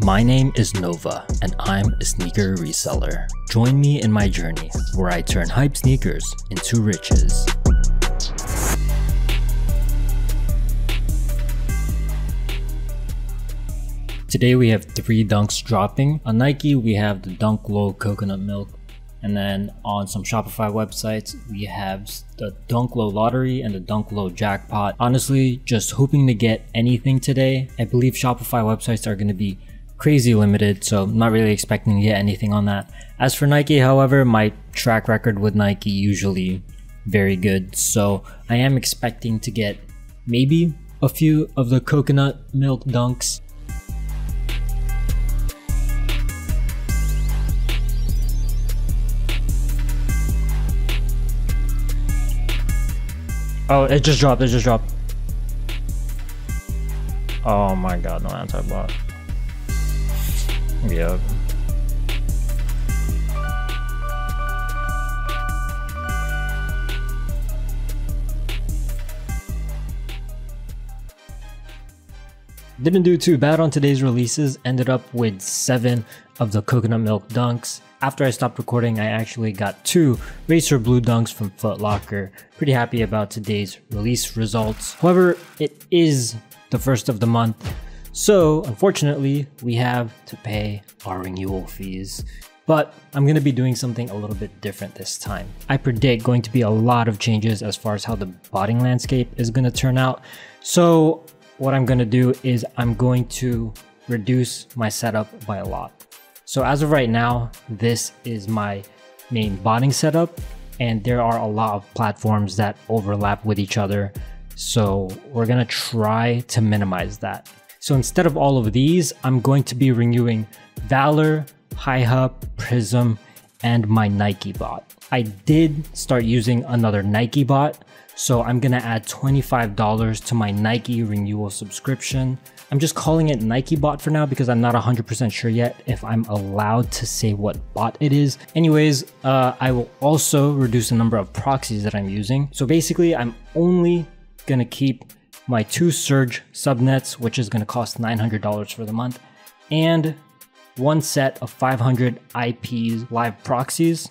My name is Nova, and I'm a sneaker reseller. Join me in my journey, where I turn hype sneakers into riches. Today we have 3 dunks dropping. On Nike, we have the Dunk Low Coconut Milk. And then on some Shopify websites, we have the Dunk Low Lottery and the Dunk Low Jackpot. Honestly, just hoping to get anything today. I believe Shopify websites are going to be crazy limited, so I'm not really expecting to get anything on that. As for Nike, however, my track record with Nike usually very good, so I am expecting to get maybe a few of the coconut milk dunks. Oh, it just dropped, Oh my god, no anti-bot. Yep. Didn't do too bad on today's releases, ended up with 7 of the coconut milk dunks. After I stopped recording, I actually got 2 Racer Blue dunks from Foot Locker. Pretty happy about today's release results. However, it is the first of the month, so unfortunately we have to pay our renewal fees. But I'm going to be doing something a little bit different this time. I predict going to be a lot of changes as far as how the botting landscape is going to turn out. So what I'm going to do is I'm going to reduce my setup by a lot. So as of right now, this is my main botting setup, and there are a lot of platforms that overlap with each other. So we're gonna try to minimize that. So instead of all of these, I'm going to be renewing Valor, Hi-Hop, Prism, and my Nike bot. I did start using another Nike bot, so I'm gonna add $25 to my Nike renewal subscription. I'm just calling it Nike bot for now because I'm not 100% sure yet if I'm allowed to say what bot it is. Anyways, I will also reduce the number of proxies that I'm using. So basically, I'm only gonna keep my 2 Surge subnets, which is gonna cost $900 for the month, and 1 set of 500 IPs live proxies,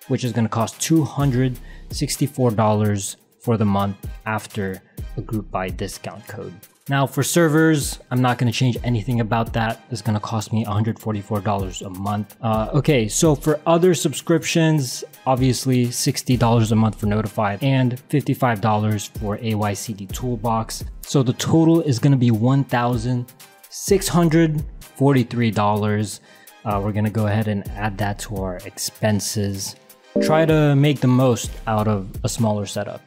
which is gonna cost $264 for the month after a group buy discount code. Now for servers, I'm not going to change anything about that. It's going to cost me $144 a month. Okay, so for other subscriptions, obviously $60 a month for Notified and $55 for AYCD Toolbox. So the total is going to be $1,643. We're going to go ahead and add that to our expenses. Try to make the most out of a smaller setup.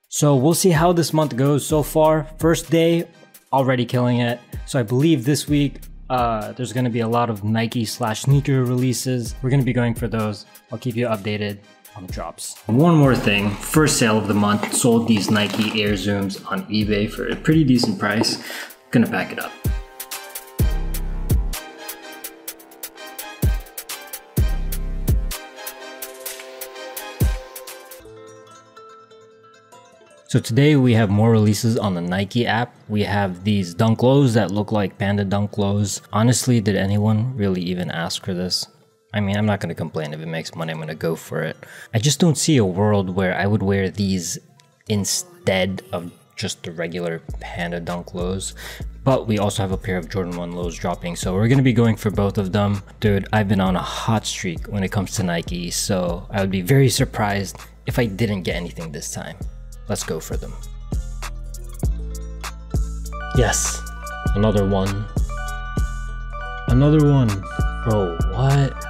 So we'll see how this month goes so far. First day, already killing it. So I believe this week there's going to be a lot of Nike / sneaker releases. We're going to be going for those. I'll keep you updated on the drops. One more thing, first sale of the month, sold these Nike Air Zooms on eBay for a pretty decent price. Gonna pack it up. So today we have more releases on the Nike app. We have these Dunk Lows that look like Panda Dunk Lows. Honestly, did anyone really even ask for this? I mean, I'm not going to complain. If it makes money, I'm going to go for it. I just don't see a world where I would wear these instead of just the regular Panda Dunk Lows. But we also have a pair of Jordan 1 Lows dropping, so we're going to be going for both of them. Dude, I've been on a hot streak when it comes to Nike, so I would be very surprised if I didn't get anything this time. Let's go for them. Yes, another one. Another one. Bro, what?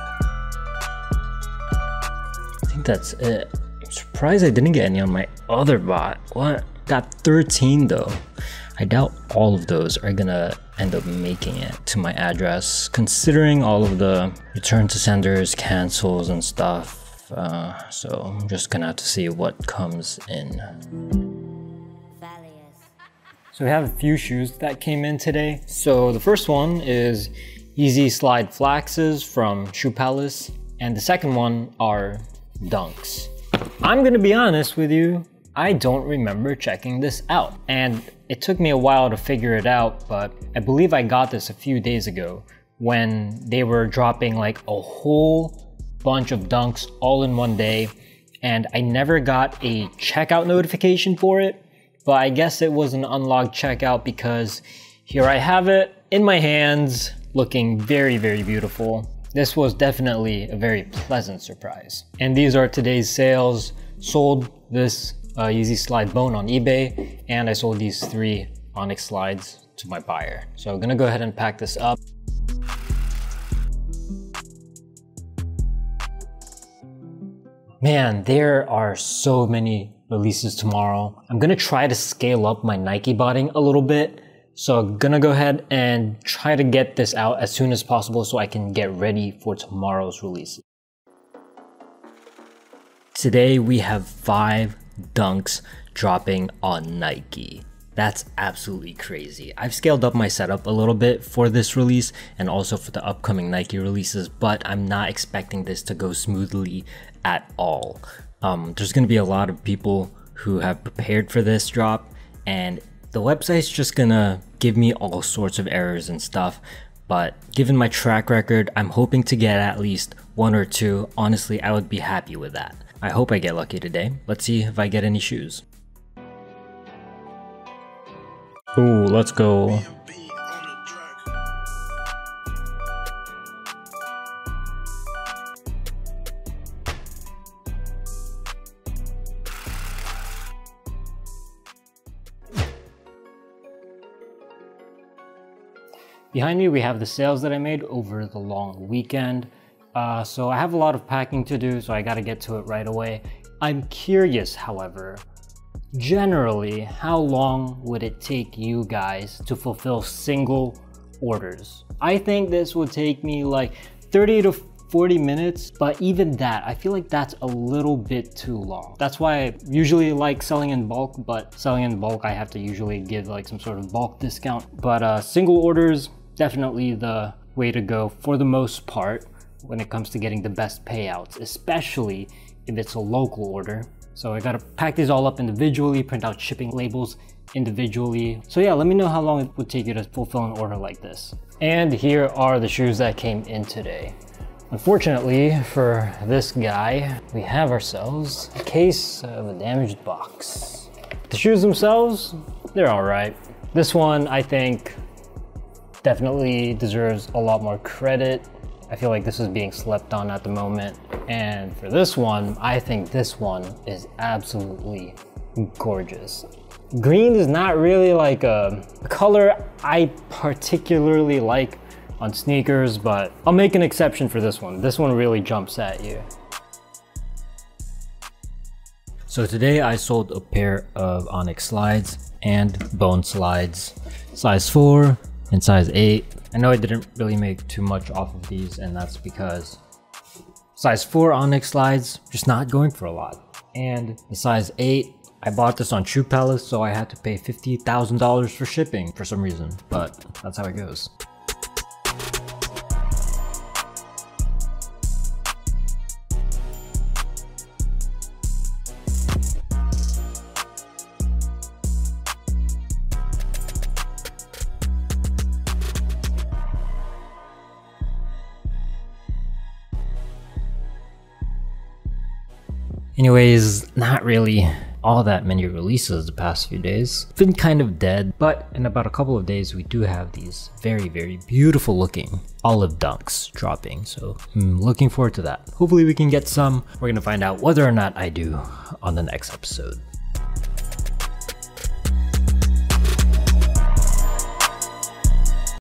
I think that's it. I'm surprised I didn't get any on my other bot. What? Got 13 though. I doubt all of those are gonna end up making it to my address, considering all of the return to senders, cancels, and stuff. So I'm just gonna have to see what comes in. So we have a few shoes that came in today. So the first one is Easy Slide Flaxes from Shoe Palace, and the second one are Dunks. I'm gonna be honest with you, I don't remember checking this out, and it took me a while to figure it out, but I believe I got this a few days ago when they were dropping like a whole bunch of dunks all in one day, and I never got a checkout notification for it, but I guess it was an unlocked checkout because here I have it in my hands, looking very, very beautiful. This was definitely a very pleasant surprise. And these are today's sales. Sold this Yeezy Slide Bone on eBay, and I sold these 3 Onyx slides to my buyer. So I'm gonna go ahead and pack this up. Man, there are so many releases tomorrow. I'm gonna try to scale up my Nike botting a little bit. So I'm gonna go ahead and try to get this out as soon as possible so I can get ready for tomorrow's release. Today we have 5 dunks dropping on Nike. That's absolutely crazy. I've scaled up my setup a little bit for this release and also for the upcoming Nike releases, but I'm not expecting this to go smoothly at all. There's gonna be a lot of people who have prepared for this drop, and the website's just gonna give me all sorts of errors and stuff. But given my track record, I'm hoping to get at least 1 or 2. Honestly, I would be happy with that. I hope I get lucky today. Let's see if I get any shoes. Ooh, let's go. Behind me, we have the sales that I made over the long weekend. So I have a lot of packing to do, so I gotta get to it right away. I'm curious, however, generally, how long would it take you guys to fulfill single orders? I think this would take me like 30 to 40 minutes, but even that, I feel like that's a little bit too long. That's why I usually like selling in bulk, but selling in bulk, I have to usually give like some sort of bulk discount. But single orders, definitely the way to go for the most part when it comes to getting the best payouts, especially if it's a local order. So I gotta pack these all up individually, print out shipping labels individually. So yeah, let me know how long it would take you to fulfill an order like this. And here are the shoes that came in today. Unfortunately for this guy, we have ourselves a case of a damaged box. The shoes themselves, they're all right. This one, I think, definitely deserves a lot more credit. I feel like this is being slept on at the moment. And for this one, I think this one is absolutely gorgeous. Green is not really like a color I particularly like on sneakers, but I'll make an exception for this one. This one really jumps at you. So today I sold a pair of Onyx slides and bone slides, size 4 and size 8. I know I didn't really make too much off of these, and that's because size 4 Onyx slides just not going for a lot. And the size 8, I bought this on Shoe Palace, so I had to pay $50,000 for shipping for some reason, but that's how it goes. Anyways, not really all that many releases the past few days. Been kind of dead, but in about a couple of days we do have these very, very beautiful looking olive dunks dropping, so I'm looking forward to that. Hopefully we can get some. We're gonna find out whether or not I do on the next episode.